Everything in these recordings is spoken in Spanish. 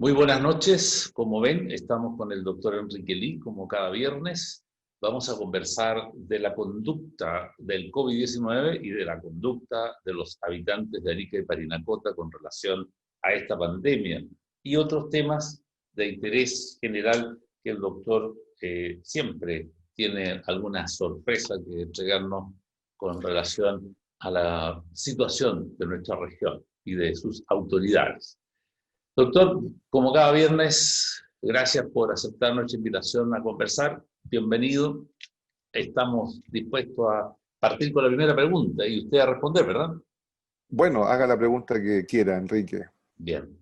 Muy buenas noches. Como ven, estamos con el doctor Enrique Lee, como cada viernes. Vamos a conversar de la conducta del COVID-19 y de la conducta de los habitantes de Arica y Parinacota con relación a esta pandemia y otros temas de interés general que el doctor siempre tiene alguna sorpresa que entregarnos con relación a la situación de nuestra región y de sus autoridades. Doctor, como cada viernes, gracias por aceptar nuestra invitación a conversar. Bienvenido. Estamos dispuestos a partir con la primera pregunta y usted a responder, ¿verdad? Bueno, haga la pregunta que quiera, Enrique. Bien.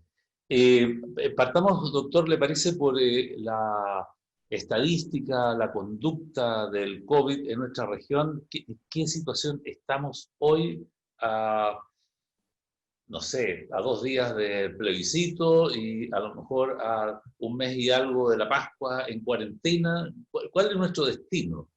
Partamos, doctor, ¿le parece por la estadística, la conducta del COVID en nuestra región? ¿En qué situación estamos hoy? No sé, a 2 días de plebiscito y a lo mejor a un mes y algo de la Pascua en cuarentena. ¿Cuál es nuestro destino?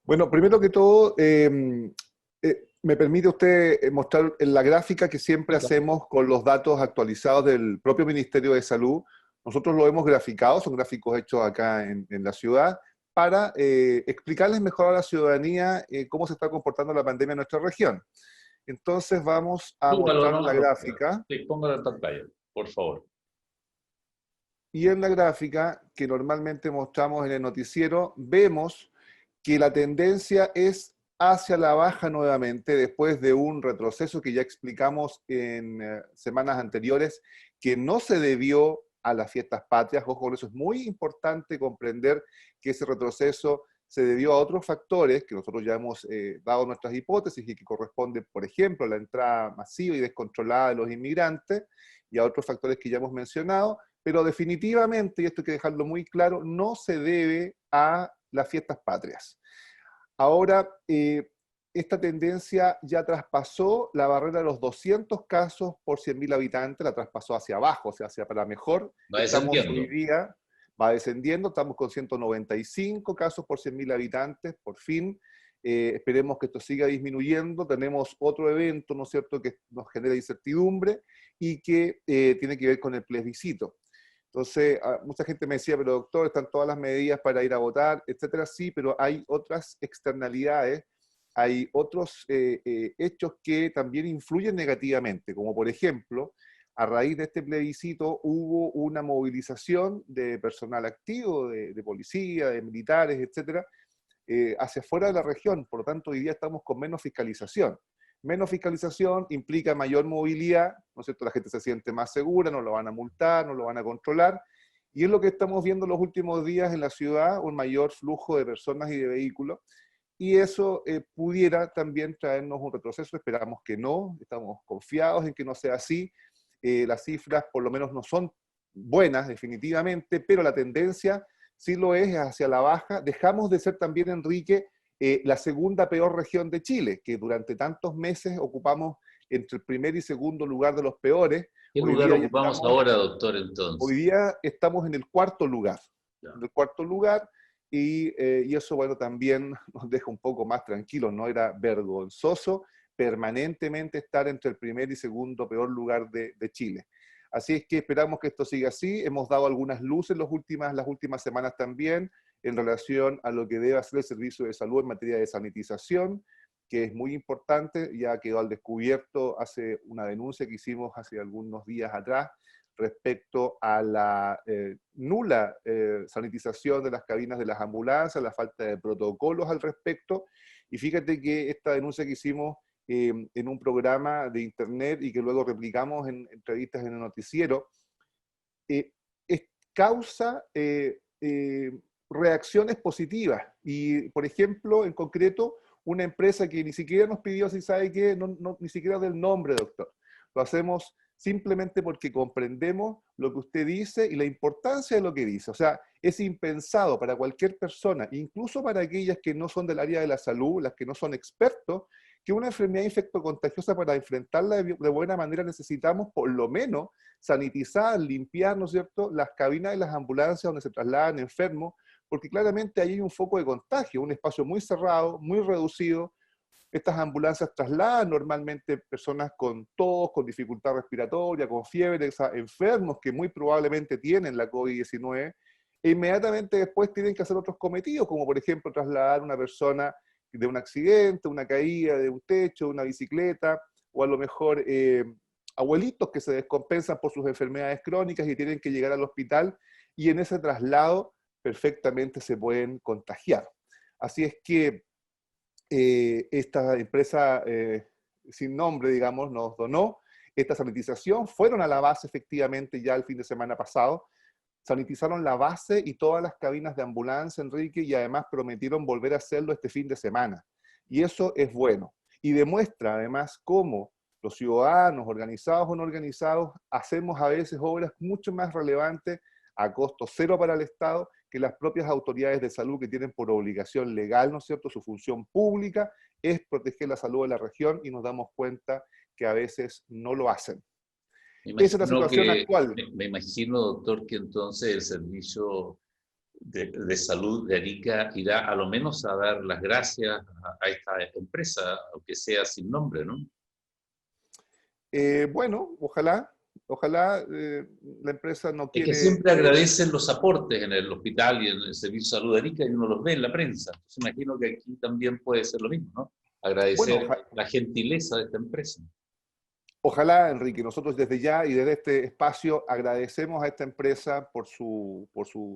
Bueno, primero que todo, ¿me permite usted mostrar en la gráfica que siempre Sí, claro. hacemos con los datos actualizados del propio Ministerio de Salud? Nosotros lo hemos graficado, son gráficos hechos acá en la ciudad, para explicarles mejor a la ciudadanía cómo se está comportando la pandemia en nuestra región. Entonces vamos a Súbalo mostrar la nomás, doctor. gráfica. Sí, póngalo en pantalla, por favor. Y en la gráfica que normalmente mostramos en el noticiero, vemos que la tendencia es hacia la baja nuevamente después de un retroceso que ya explicamos en semanas anteriores, que no se debió a las fiestas patrias. Ojo, con eso es muy importante comprender que ese retroceso se debió a otros factores que nosotros ya hemos dado nuestras hipótesis y que corresponden, por ejemplo, a la entrada masiva y descontrolada de los inmigrantes y a otros factores que ya hemos mencionado, pero definitivamente, y esto hay que dejarlo muy claro, no se debe a las fiestas patrias. Ahora, esta tendencia ya traspasó la barrera de los 200 casos por 100.000 habitantes, la traspasó hacia abajo, o sea, hacia para mejor. Va Estamos hoy descendiendo. día, va descendiendo, estamos con 195 casos por 100.000 habitantes, por fin. Esperemos que esto siga disminuyendo. Tenemos otro evento, ¿no es cierto?, que nos genera incertidumbre y que tiene que ver con el plebiscito. Entonces, mucha gente me decía, pero doctor, están todas las medidas para ir a votar, etcétera. Sí, pero hay otras externalidades, hay otros hechos que también influyen negativamente, como por ejemplo, a raíz de este plebiscito hubo una movilización de personal activo, de policía, de militares, etcétera, hacia afuera de la región. Por lo tanto, hoy día estamos con menos fiscalización. Menos fiscalización implica mayor movilidad, ¿no es cierto? La gente se siente más segura, no lo van a multar, no lo van a controlar, y es lo que estamos viendo los últimos días en la ciudad, un mayor flujo de personas y de vehículos, y eso pudiera también traernos un retroceso. Esperamos que no, estamos confiados en que no sea así. Las cifras por lo menos no son buenas definitivamente, pero la tendencia sí lo es hacia la baja. Dejamos de ser también, Enrique, la segunda peor región de Chile, que durante tantos meses ocupamos entre el primer y segundo lugar de los peores. ¿Qué lugar ocupamos ahora, doctor, Hoy entonces? día estamos en el cuarto lugar, Ya. en el cuarto lugar, y eso, bueno, también nos deja un poco más tranquilos, ¿no? Era vergonzoso permanentemente estar entre el primer y segundo peor lugar de Chile. Así es que esperamos que esto siga así. Hemos dado algunas luces las últimas semanas también en relación a lo que debe hacer el Servicio de Salud en materia de sanitización, que es muy importante. Ya quedó al descubierto hace una denuncia que hicimos hace algunos días atrás respecto a la nula sanitización de las cabinas de las ambulancias, la falta de protocolos al respecto. Y fíjate que esta denuncia que hicimos en un programa de internet y que luego replicamos en entrevistas en el noticiero, causa reacciones positivas. Y, por ejemplo, en concreto, una empresa que ni siquiera nos pidió, si sabe qué, ni siquiera del nombre, doctor. Lo hacemos simplemente porque comprendemos lo que usted dice y la importancia de lo que dice. O sea, es impensado para cualquier persona, incluso para aquellas que no son del área de la salud, las que no son expertos, que una enfermedad infectocontagiosa, para enfrentarla de buena manera, necesitamos por lo menos sanitizar, limpiar, ¿no es cierto?, las cabinas de las ambulancias donde se trasladan enfermos, porque claramente ahí hay un foco de contagio, un espacio muy cerrado, muy reducido. Estas ambulancias trasladan normalmente personas con tos, con dificultad respiratoria, con fiebre, enfermos que muy probablemente tienen la COVID-19, e inmediatamente después tienen que hacer otros cometidos, como por ejemplo trasladar a una persona de un accidente, una caída de un techo, de una bicicleta, o a lo mejor abuelitos que se descompensan por sus enfermedades crónicas y tienen que llegar al hospital, y en ese traslado perfectamente se pueden contagiar. Así es que esta empresa sin nombre, digamos, nos donó esta sanitización. Fueron a la base efectivamente ya el fin de semana pasado, sanitizaron la base y todas las cabinas de ambulancia, Enrique, y además prometieron volver a hacerlo este fin de semana. Y eso es bueno. Y demuestra además cómo los ciudadanos, organizados o no organizados, hacemos a veces obras mucho más relevantes a costo cero para el Estado que las propias autoridades de salud, que tienen por obligación legal, ¿no es cierto?, su función pública es proteger la salud de la región, y nos damos cuenta que a veces no lo hacen. Esa es la situación actual. Me imagino, doctor, que entonces el servicio de salud de Arica irá a lo menos a dar las gracias a esta empresa, aunque sea sin nombre, ¿no? Bueno, ojalá la empresa no Es que quiere... siempre agradecen los aportes en el hospital y en el servicio de salud de Arica, y uno los ve en la prensa. Entonces imagino que aquí también puede ser lo mismo, ¿no? Bueno, Agradecer la gentileza de esta empresa. ojalá, Enrique, nosotros desde ya y desde este espacio agradecemos a esta empresa por su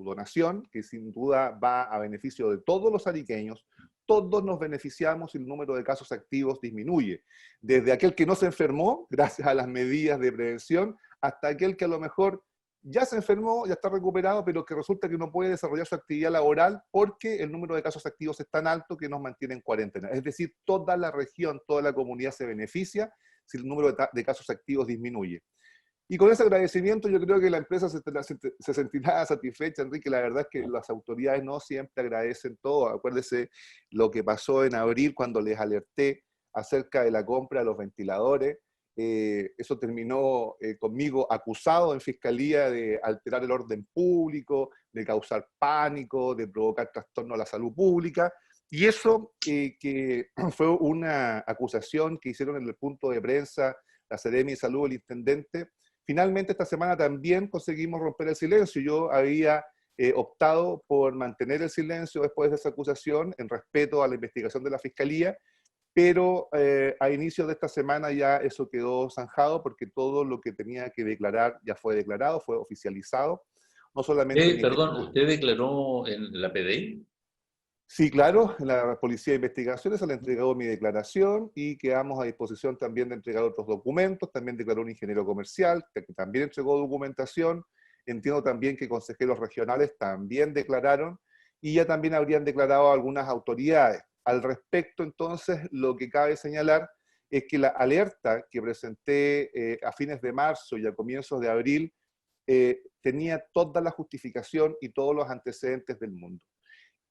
donación, que sin duda va a beneficio de todos los ariqueños. Todos nos beneficiamos y el número de casos activos disminuye. Desde aquel que no se enfermó, gracias a las medidas de prevención, hasta aquel que a lo mejor ya se enfermó, ya está recuperado, pero que resulta que no puede desarrollar su actividad laboral porque el número de casos activos es tan alto que nos mantiene en cuarentena. Es decir, toda la región, toda la comunidad se beneficia si el número de casos activos disminuye. Y con ese agradecimiento yo creo que la empresa se sentirá satisfecha, Enrique. La verdad es que las autoridades no siempre agradecen todo. Acuérdese lo que pasó en abril cuando les alerté acerca de la compra de los ventiladores. Eso terminó conmigo acusado en fiscalía de alterar el orden público, de causar pánico, de provocar trastorno a la salud pública. Y eso que fue una acusación que hicieron en el punto de prensa la Seremi de Salud, el intendente. Finalmente esta semana también conseguimos romper el silencio. Yo había optado por mantener el silencio después de esa acusación en respeto a la investigación de la Fiscalía, pero a inicio de esta semana ya eso quedó zanjado porque todo lo que tenía que declarar ya fue declarado, fue oficializado. No solamente Perdón, ¿usted declaró en la PDI? Sí, claro, la Policía de Investigaciones se le entregó mi declaración y quedamos a disposición también de entregar otros documentos. También declaró un ingeniero comercial, que también entregó documentación. Entiendo también que consejeros regionales también declararon, y ya también habrían declarado algunas autoridades. Al respecto, entonces, lo que cabe señalar es que la alerta que presenté a fines de marzo y a comienzos de abril tenía toda la justificación y todos los antecedentes del mundo.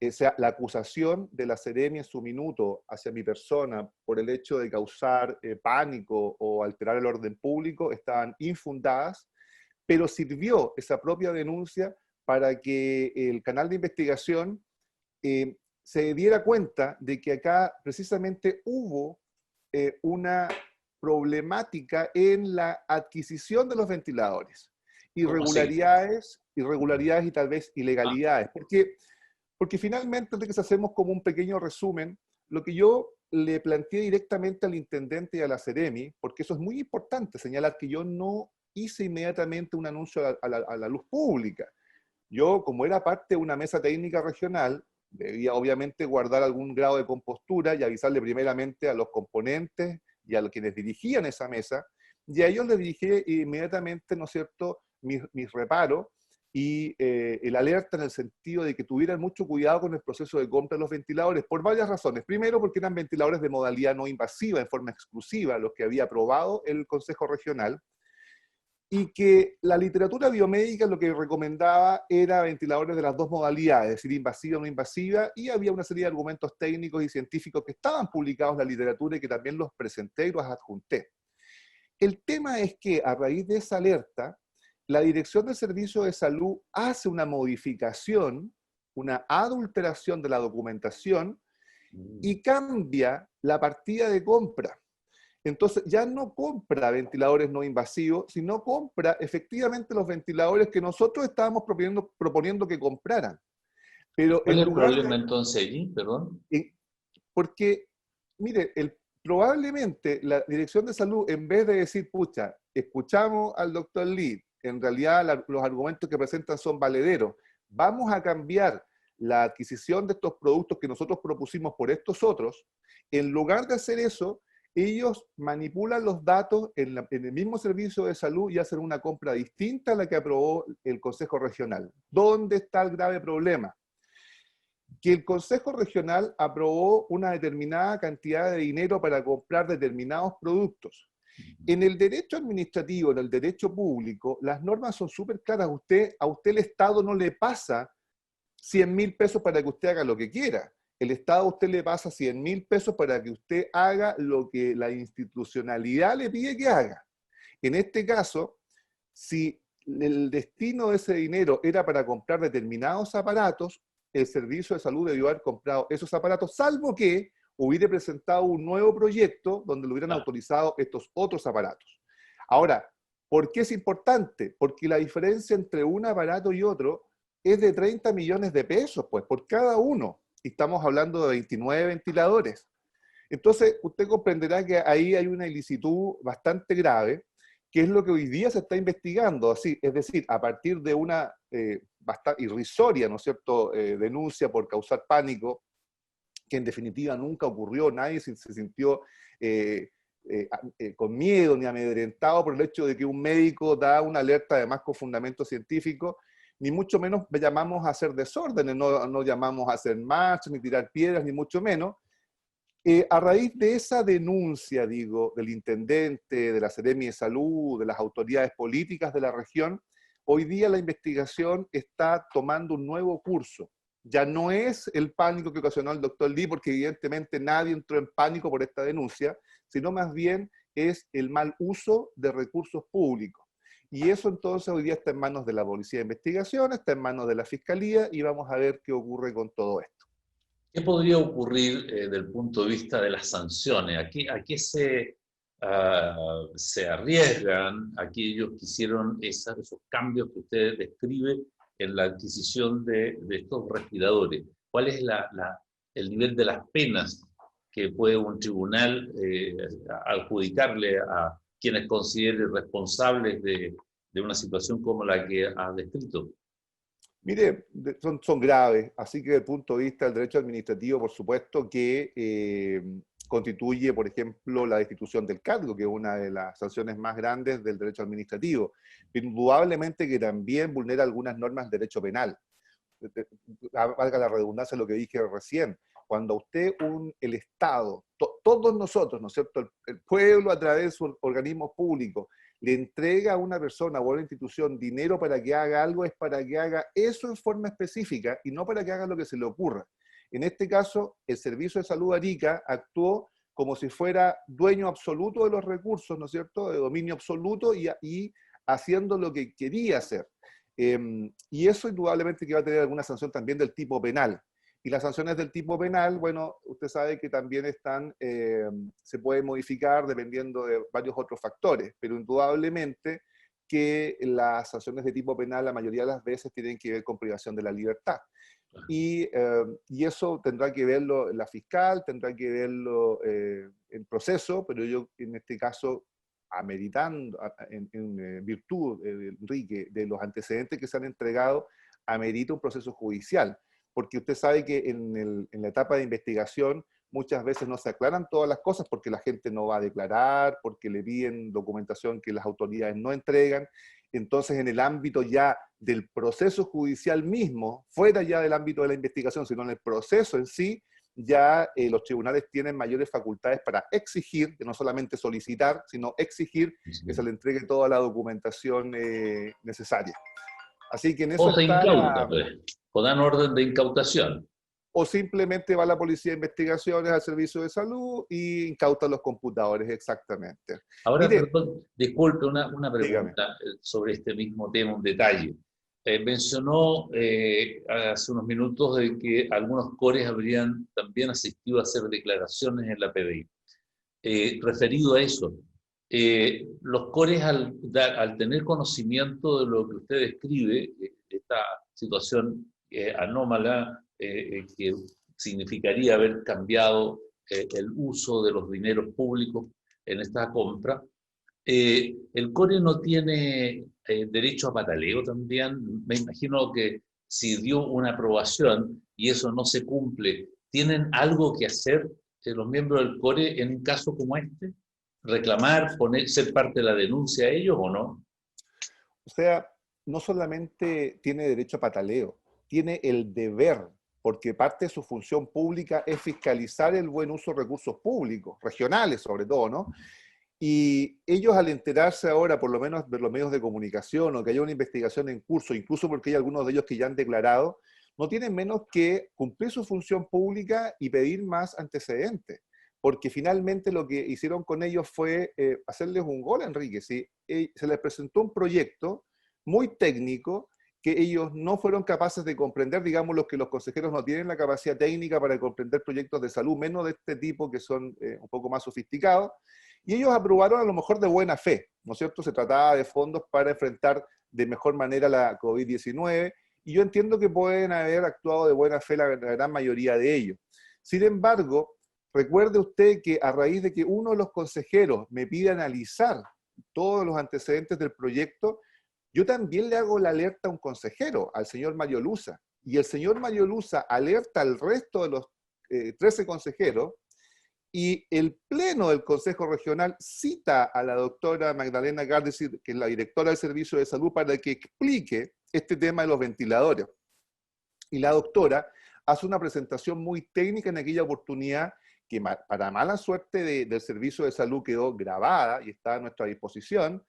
O sea, la acusación de la Seremi en su minuto hacia mi persona por el hecho de causar pánico o alterar el orden público estaban infundadas, pero sirvió esa propia denuncia para que el canal de investigación se diera cuenta de que acá precisamente hubo una problemática en la adquisición de los ventiladores. Irregularidades y tal vez ilegalidades. Porque finalmente, antes que si hacemos como un pequeño resumen, lo que yo le planteé directamente al intendente y a la Seremi, porque eso es muy importante, señalar que yo no hice inmediatamente un anuncio a la luz pública. Yo, como era parte de una mesa técnica regional, debía obviamente guardar algún grado de compostura y avisarle primeramente a los componentes y a los quienes dirigían esa mesa, y a ellos les dirigí inmediatamente, ¿no es cierto?, mis reparos, y el alerta en el sentido de que tuvieran mucho cuidado con el proceso de compra de los ventiladores, por varias razones. Primero, porque eran ventiladores de modalidad no invasiva, en forma exclusiva, los que había aprobado el Consejo Regional, y que la literatura biomédica lo que recomendaba era ventiladores de las dos modalidades, es decir, invasiva o no invasiva, y había una serie de argumentos técnicos y científicos que estaban publicados en la literatura y que también los presenté y los adjunté. El tema es que a raíz de esa alerta, la Dirección del Servicio de Salud hace una modificación, una adulteración de la documentación, Mm. y cambia la partida de compra. Entonces ya no compra ventiladores no invasivos, sino compra efectivamente los ventiladores que nosotros estábamos proponiendo que compraran. Pero ¿Cuál en es el lugar problema de... entonces allí? Perdón. Porque, mire, probablemente la Dirección de Salud, en vez de decir, pucha, escuchamos al doctor Lee, en realidad los argumentos que presentan son valederos, vamos a cambiar la adquisición de estos productos que nosotros propusimos por estos otros, en lugar de hacer eso, ellos manipulan los datos en el mismo servicio de salud y hacen una compra distinta a la que aprobó el Consejo Regional. ¿Dónde está el grave problema? Que el Consejo Regional aprobó una determinada cantidad de dinero para comprar determinados productos. En el derecho administrativo, en el derecho público, las normas son súper claras. A usted el Estado no le pasa 100.000 pesos para que usted haga lo que quiera. El Estado a usted le pasa 100.000 pesos para que usted haga lo que la institucionalidad le pide que haga. En este caso, si el destino de ese dinero era para comprar determinados aparatos, el servicio de salud debió haber comprado esos aparatos, salvo que hubiera presentado un nuevo proyecto donde le hubieran Ah, autorizado estos otros aparatos. Ahora, ¿por qué es importante? Porque la diferencia entre un aparato y otro es de 30 millones de pesos, pues, por cada uno. Y estamos hablando de 29 ventiladores. Entonces, usted comprenderá que ahí hay una ilicitud bastante grave, que es lo que hoy día se está investigando. Así, es decir, a partir de una bastante irrisoria, ¿no es cierto?, denuncia por causar pánico, que en definitiva nunca ocurrió, nadie se sintió con miedo ni amedrentado por el hecho de que un médico da una alerta además con fundamento científico, ni mucho menos llamamos a hacer desórdenes, no llamamos a hacer marchas, ni tirar piedras, ni mucho menos. A raíz de esa denuncia, digo, del intendente, de la Seremi de Salud, de las autoridades políticas de la región, hoy día la investigación está tomando un nuevo curso. Ya no es el pánico que ocasionó el doctor Lee, porque evidentemente nadie entró en pánico por esta denuncia, sino más bien es el mal uso de recursos públicos. Y eso entonces hoy día está en manos de la Policía de Investigación, está en manos de la Fiscalía, y vamos a ver qué ocurre con todo esto. ¿qué podría ocurrir desde el punto de vista de las sanciones? ¿A qué se arriesgan aquellos que hicieron esos cambios que usted describe en la adquisición de estos respiradores? ¿Cuál es el nivel de las penas que puede un tribunal adjudicarle a quienes considere responsables de una situación como la que ha descrito? Mire, son graves, así que desde el punto de vista del derecho administrativo, por supuesto que constituye, por ejemplo, la destitución del cargo, que es una de las sanciones más grandes del derecho administrativo. Indudablemente que también vulnera algunas normas del derecho penal. Valga la redundancia lo que dije recién. Cuando usted, el Estado, todos nosotros, ¿no es cierto?, el pueblo a través de sus organismos públicos, le entrega a una persona o a una institución dinero para que haga algo, es para que haga eso en forma específica y no para que haga lo que se le ocurra. En este caso, el Servicio de Salud Arica actuó como si fuera dueño absoluto de los recursos, ¿no es cierto?, de dominio absoluto y haciendo lo que quería hacer. Y eso indudablemente que va a tener alguna sanción también del tipo penal. Y las sanciones del tipo penal, bueno, usted sabe que también se pueden modificar dependiendo de varios otros factores, pero indudablemente que las sanciones de tipo penal la mayoría de las veces tienen que ver con privación de la libertad. Y eso tendrá que verlo la fiscal, tendrá que verlo el proceso, pero yo en este caso, ameritando, en virtud, Enrique, de los antecedentes que se han entregado, amerita un proceso judicial. Porque usted sabe que en la etapa de investigación muchas veces no se aclaran todas las cosas porque la gente no va a declarar, porque le piden documentación que las autoridades no entregan. Entonces, en el ámbito ya del proceso judicial mismo, fuera ya del ámbito de la investigación, sino en el proceso en sí, ya los tribunales tienen mayores facultades para exigir, que no solamente solicitar, sino exigir que se le entregue toda la documentación necesaria. Así que en O eso se está incauta, pues, o dan orden de incautación. o simplemente va la Policía de Investigaciones al Servicio de Salud y incauta los computadores, exactamente. Ahora, Mire, perdón, disculpe una dígame. pregunta sobre este mismo tema, un detalle. Mencionó hace unos minutos de que algunos cores habrían también asistido a hacer declaraciones en la PDI. Referido a eso, los cores al tener conocimiento de lo que usted describe, esta situación anómala que significaría haber cambiado el uso de los dineros públicos en esta compra, el core no tiene derecho a pataleo también. Me imagino que si dio una aprobación y eso no se cumple, ¿tienen algo que hacer los miembros del core en un caso como este? ¿Reclamar, ser parte de la denuncia a ellos o no? O sea, no solamente tiene derecho a pataleo, tiene el deber, porque parte de su función pública es fiscalizar el buen uso de recursos públicos, regionales sobre todo, ¿no? Y ellos al enterarse ahora, por lo menos de los medios de comunicación, o que haya una investigación en curso, incluso porque hay algunos de ellos que ya han declarado, no tienen menos que cumplir su función pública y pedir más antecedentes. Porque finalmente lo que hicieron con ellos fue hacerles un gol, Enrique. ¿Sí? Se les presentó un proyecto muy técnico que ellos no fueron capaces de comprender, digamos, los que los consejeros no tienen la capacidad técnica para comprender proyectos de salud, menos de este tipo que son un poco más sofisticados, y ellos aprobaron a lo mejor de buena fe, ¿no es cierto? Se trataba de fondos para enfrentar de mejor manera la COVID-19, y yo entiendo que pueden haber actuado de buena fe la gran mayoría de ellos. Sin embargo, recuerde usted que a raíz de que uno de los consejeros me pide analizar todos los antecedentes del proyecto, yo también le hago la alerta a un consejero, al señor Mayolusa, y el señor Mayolusa alerta al resto de los 13 consejeros, y el pleno del Consejo Regional cita a la doctora Magdalena Gardesi, que es la directora del Servicio de Salud, para que explique este tema de los ventiladores. Y la doctora hace una presentación muy técnica en aquella oportunidad, que para mala suerte del Servicio de Salud quedó grabada y está a nuestra disposición,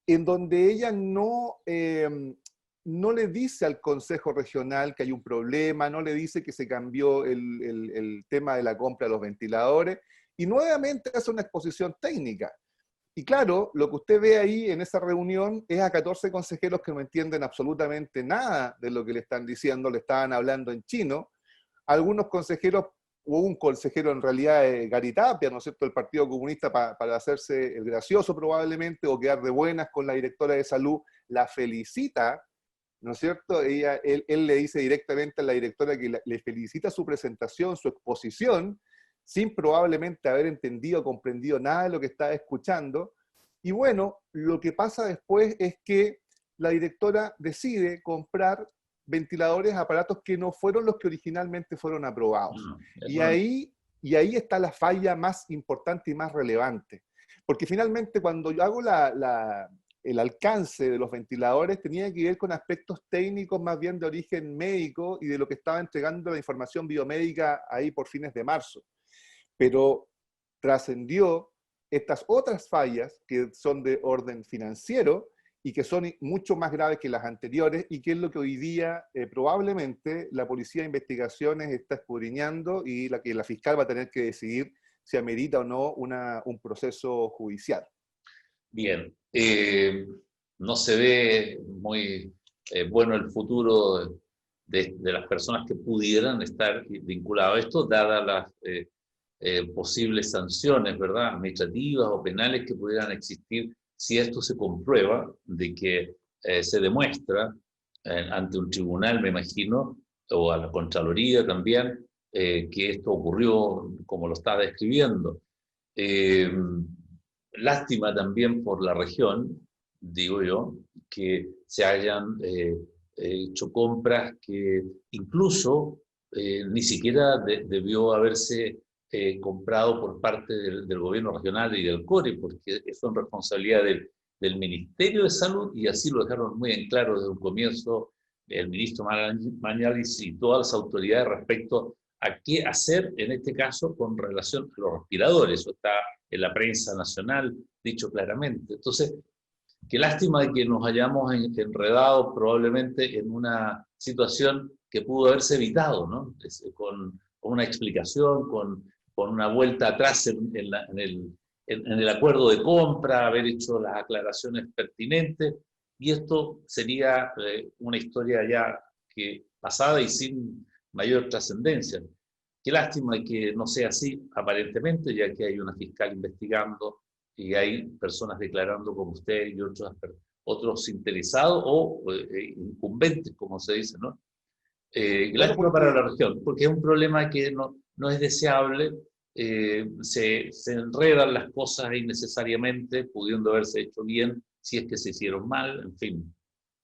en donde ella no le dice al Consejo Regional que hay un problema, no le dice que se cambió el tema de la compra de los ventiladores, y nuevamente hace una exposición técnica. Y claro, lo que usted ve ahí en esa reunión es a 14 consejeros que no entienden absolutamente nada de lo que le están diciendo, le estaban hablando en chino. Algunos consejeros, hubo un consejero en realidad, Gary Tapia, ¿no es cierto?, del Partido Comunista, para hacerse el gracioso probablemente, o quedar de buenas con la directora de salud, la felicita, ¿no es cierto? Él le dice directamente a la directora que le felicita su presentación, su exposición, sin probablemente haber entendido o comprendido nada de lo que estaba escuchando. Y bueno, lo que pasa después es que la directora decide comprar ventiladores, aparatos que no fueron los que originalmente fueron aprobados. Y ahí está la falla más importante y más relevante. Porque finalmente cuando yo hago el alcance de los ventiladores tenía que ver con aspectos técnicos más bien de origen médico y de lo que estaba entregando la información biomédica ahí por fines de marzo. Pero trascendió estas otras fallas que son de orden financiero y que son mucho más graves que las anteriores, y que es lo que hoy día probablemente la Policía de Investigaciones está escudriñando, y que la fiscal va a tener que decidir si amerita o no un proceso judicial. Bien, no se ve muy bueno el futuro de las personas que pudieran estar vinculadas a esto, dadas las posibles sanciones, ¿verdad?, administrativas o penales que pudieran existir si esto se comprueba, de que se demuestra ante un tribunal, me imagino, o a la Contraloría también, que esto ocurrió como lo está describiendo. Lástima también por la región, digo yo, que se hayan hecho compras que incluso ni siquiera debió haberse comprado por parte del gobierno regional y del CORE, porque son responsabilidad del Ministerio de Salud, y así lo dejaron muy en claro desde un comienzo el ministro Mañalich y todas las autoridades respecto a qué hacer en este caso con relación a los respiradores. Eso está en la prensa nacional dicho claramente. Entonces, qué lástima de que nos hayamos enredado probablemente en una situación que pudo haberse evitado, ¿no? Con una explicación, con una vuelta atrás en el acuerdo de compra, haber hecho las aclaraciones pertinentes, Y esto sería una historia ya que pasada y sin mayor trascendencia. Qué lástima que no sea así, aparentemente, ya que hay una fiscal investigando y hay personas declarando como usted y otros interesados o incumbentes, como se dice, ¿no? Bueno, Lástima para porque la región, porque es un problema que no es deseable, se enredan las cosas innecesariamente, pudiendo haberse hecho bien, si es que se hicieron mal, en fin,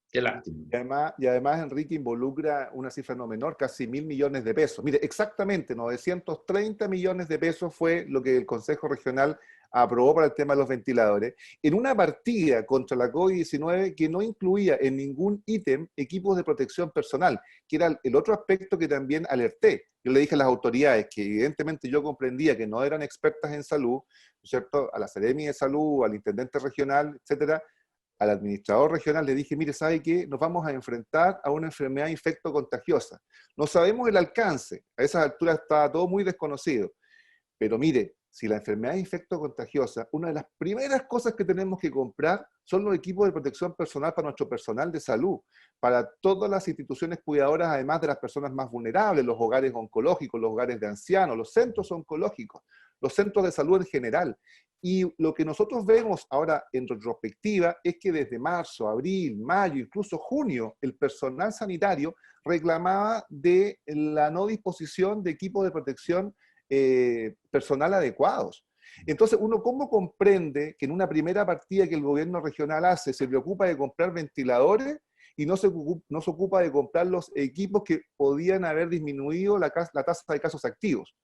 qué lástima. y además, Enrique, involucra una cifra no menor, casi 1.000 millones de pesos. Mire, exactamente 930 millones de pesos fue lo que el Consejo Regional aprobó para el tema de los ventiladores, en una partida contra la COVID-19 que no incluía en ningún ítem equipos de protección personal, que era el otro aspecto que también alerté. Yo le dije a las autoridades que evidentemente yo comprendía que no eran expertas en salud, ¿cierto? A la Seremi de Salud, al intendente regional, etcétera, al administrador regional le dije, mire, ¿sabe qué? Nos vamos a enfrentar a una enfermedad infectocontagiosa. No sabemos el alcance, a esas alturas estaba todo muy desconocido, pero mire, si la enfermedad es infectocontagiosa, una de las primeras cosas que tenemos que comprar son los equipos de protección personal para nuestro personal de salud, para todas las instituciones cuidadoras, además de las personas más vulnerables, los hogares oncológicos, los hogares de ancianos, los centros oncológicos, los centros de salud en general. Y lo que nosotros vemos ahora en retrospectiva es que desde marzo, abril, mayo, incluso junio, el personal sanitario reclamaba de la no disposición de equipos de protección personal adecuados. Entonces, uno cómo comprende que en una primera partida que el gobierno regional hace, se preocupa de comprar ventiladores y no se ocupa de comprar los equipos que podían haber disminuido la tasa de casos activos?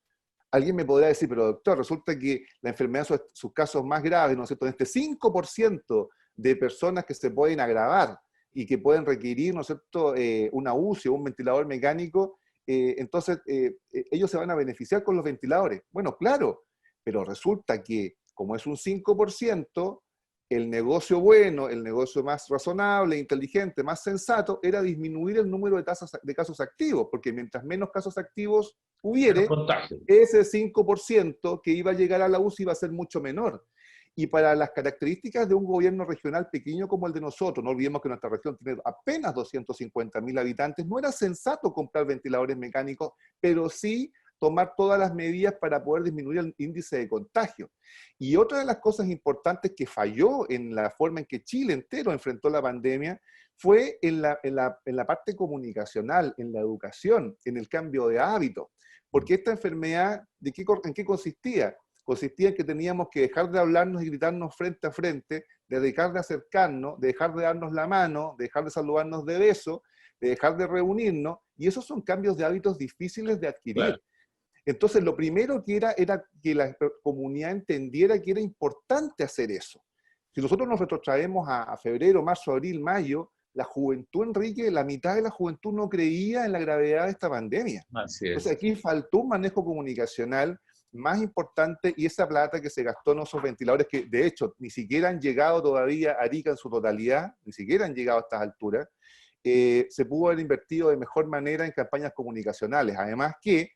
Alguien me podrá decir, pero doctor, resulta que la enfermedad, sus casos más graves, ¿no es cierto?, en este 5% de personas que se pueden agravar y que pueden requerir, ¿no es cierto?, una UCI o un ventilador mecánico, entonces ellos se van a beneficiar con los ventiladores. Bueno, claro, pero resulta que como es un 5%, el negocio bueno, el negocio más razonable, inteligente, más sensato, era disminuir el número de casos activos, porque mientras menos casos activos Menos hubiere, contagio. ese 5% que iba a llegar a la UCI iba a ser mucho menor. Y para las características de un gobierno regional pequeño como el de nosotros, no olvidemos que nuestra región tiene apenas 250.000 habitantes, no era sensato comprar ventiladores mecánicos, pero sí tomar todas las medidas para poder disminuir el índice de contagio. Y otra de las cosas importantes que falló en la forma en que Chile entero enfrentó la pandemia fue en la parte comunicacional, en la educación, en el cambio de hábitos. Porque esta enfermedad, ¿en qué consistía? Consistía en que teníamos que dejar de hablarnos y gritarnos frente a frente, de dejar de acercarnos, de dejar de darnos la mano, de dejar de saludarnos de beso, de dejar de reunirnos, y esos son cambios de hábitos difíciles de Claro. adquirir. Entonces, lo primero que era que la comunidad entendiera que era importante hacer eso. Si nosotros nos retrotraemos a febrero, marzo, abril, mayo, la juventud, Enrique, la mitad de la juventud no creía en la gravedad de esta pandemia. Así Entonces, es. aquí faltó un manejo comunicacional más importante y esa plata que se gastó en esos ventiladores que, de hecho, ni siquiera han llegado todavía a Arica en su totalidad, ni siquiera han llegado a estas alturas, se pudo haber invertido de mejor manera en campañas comunicacionales. Además que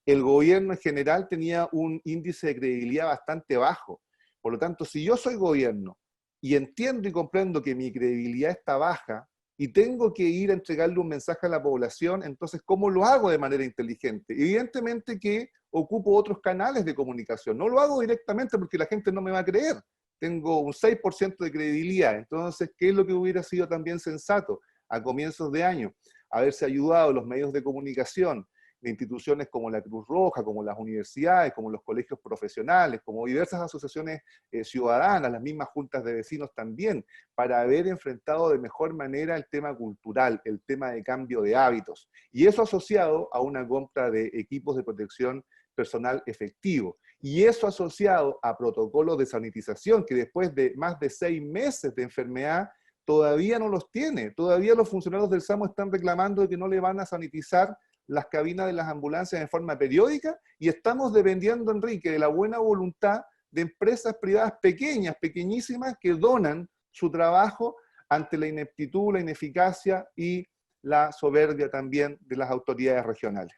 el gobierno en general tenía un índice de credibilidad bastante bajo. Por lo tanto, si yo soy gobierno y entiendo y comprendo que mi credibilidad está baja y tengo que ir a entregarle un mensaje a la población, entonces, ¿cómo lo hago de manera inteligente? Evidentemente que ocupo otros canales de comunicación. No lo hago directamente porque la gente no me va a creer. Tengo un 6% de credibilidad. Entonces, ¿qué es lo que hubiera sido también sensato a comienzos de año? Haberse ayudado los medios de comunicación, de instituciones como la Cruz Roja, como las universidades, como los colegios profesionales, como diversas asociaciones ciudadanas, las mismas juntas de vecinos también, para haber enfrentado de mejor manera el tema cultural, el tema de cambio de hábitos. Y eso asociado a una compra de equipos de protección personal efectivo. Y eso asociado a protocolos de sanitización, que después de más de 6 meses de enfermedad, todavía no los tiene. Todavía los funcionarios del SAMU están reclamando de que no le van a sanitizar las cabinas de las ambulancias en forma periódica y estamos dependiendo, Enrique, de la buena voluntad de empresas privadas pequeñas, pequeñísimas, que donan su trabajo ante la ineptitud, la ineficacia y la soberbia también de las autoridades regionales.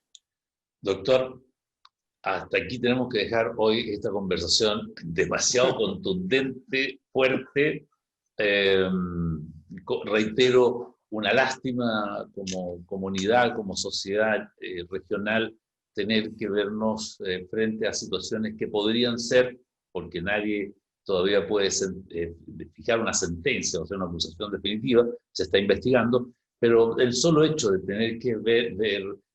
Doctor, hasta aquí tenemos que dejar hoy esta conversación demasiado contundente, fuerte. reitero, una lástima como comunidad, como sociedad regional, tener que vernos frente a situaciones que podrían ser, porque nadie todavía puede fijar una sentencia, o sea, una acusación definitiva, se está investigando, pero el solo hecho de tener que ver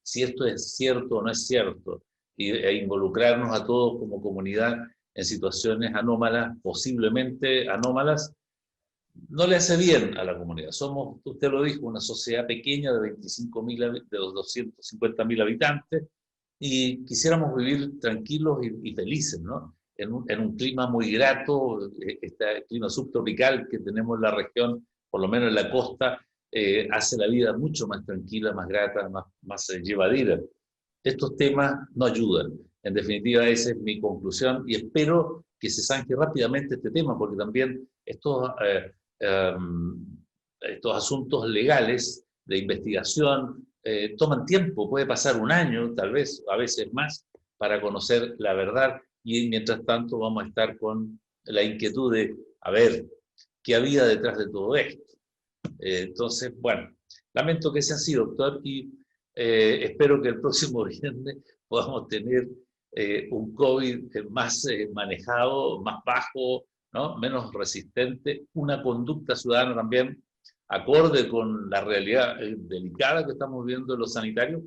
si esto es cierto o no es cierto, e involucrarnos a todos como comunidad en situaciones anómalas, posiblemente anómalas, no le hace bien a la comunidad. Somos, usted lo dijo, una sociedad pequeña de 25.000, de los 250.000 habitantes, y quisiéramos vivir tranquilos y felices, ¿no? En un clima muy grato, este clima subtropical que tenemos en la región, por lo menos en la costa, hace la vida mucho más tranquila, más grata, más llevadera. Estos temas no ayudan. En definitiva, esa es mi conclusión y espero que se zanje rápidamente este tema, porque también estos asuntos legales de investigación toman tiempo, puede pasar un año, tal vez, a veces más, para conocer la verdad, y mientras tanto vamos a estar con la inquietud de, a ver, ¿qué había detrás de todo esto? Entonces, bueno, lamento que sea así, doctor, y espero que el próximo viernes podamos tener un COVID más manejado, más bajo, ¿no? Menos resistente, una conducta ciudadana también acorde con la realidad delicada que estamos viendo en los sanitarios,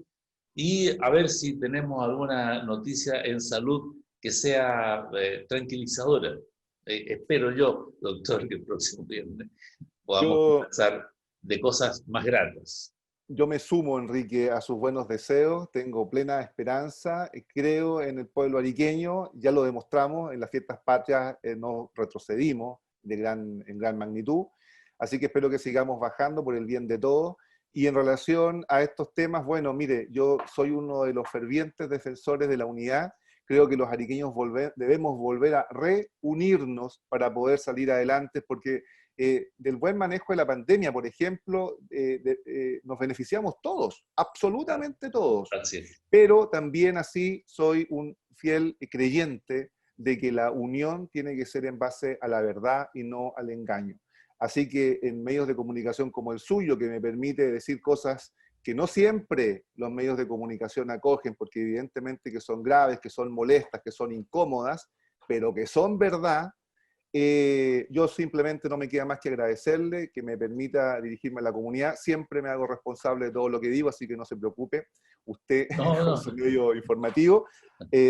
y a ver si tenemos alguna noticia en salud que sea tranquilizadora. Espero yo, doctor, que el próximo viernes podamos Yo, conversar de cosas más gratas. Yo me sumo, Enrique, a sus buenos deseos, tengo plena esperanza, creo en el pueblo ariqueño, ya lo demostramos, en las fiestas patrias no retrocedimos en gran magnitud, así que espero que sigamos bajando por el bien de todos. Y en relación a estos temas, bueno, mire, yo soy uno de los fervientes defensores de la unidad, creo que los ariqueños debemos volver a reunirnos para poder salir adelante, porque del buen manejo de la pandemia, por ejemplo, nos beneficiamos todos, absolutamente todos. Gracias. Pero también así soy un fiel creyente de que la unión tiene que ser en base a la verdad y no al engaño. Así que en medios de comunicación como el suyo, que me permite decir cosas que no siempre los medios de comunicación acogen, porque evidentemente que son graves, que son molestas, que son incómodas, pero que son verdad, yo simplemente no me queda más que agradecerle que me permita dirigirme a la comunidad. Siempre me hago responsable de todo lo que digo, así que no se preocupe. Usted, con su medio informativo,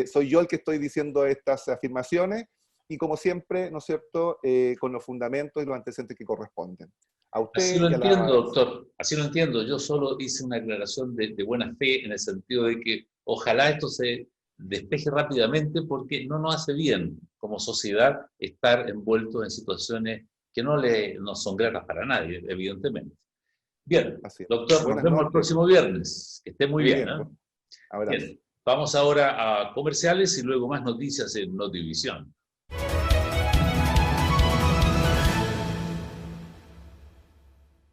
soy yo el que estoy diciendo estas afirmaciones y como siempre, ¿no es cierto?, con los fundamentos y los antecedentes que corresponden. A usted Así lo y a entiendo, la... doctor, así lo entiendo. Yo solo hice una aclaración de buena fe en el sentido de que ojalá esto se despeje rápidamente, porque no nos hace bien como sociedad estar envueltos en situaciones que no son gratas para nadie, evidentemente. Bien, Así es. doctor, nos Buenas vemos el noches. próximo viernes. Que esté muy Muy bien, bien. ¿eh? Abrazo. Bien, vamos ahora a comerciales y luego más noticias en Notivisión.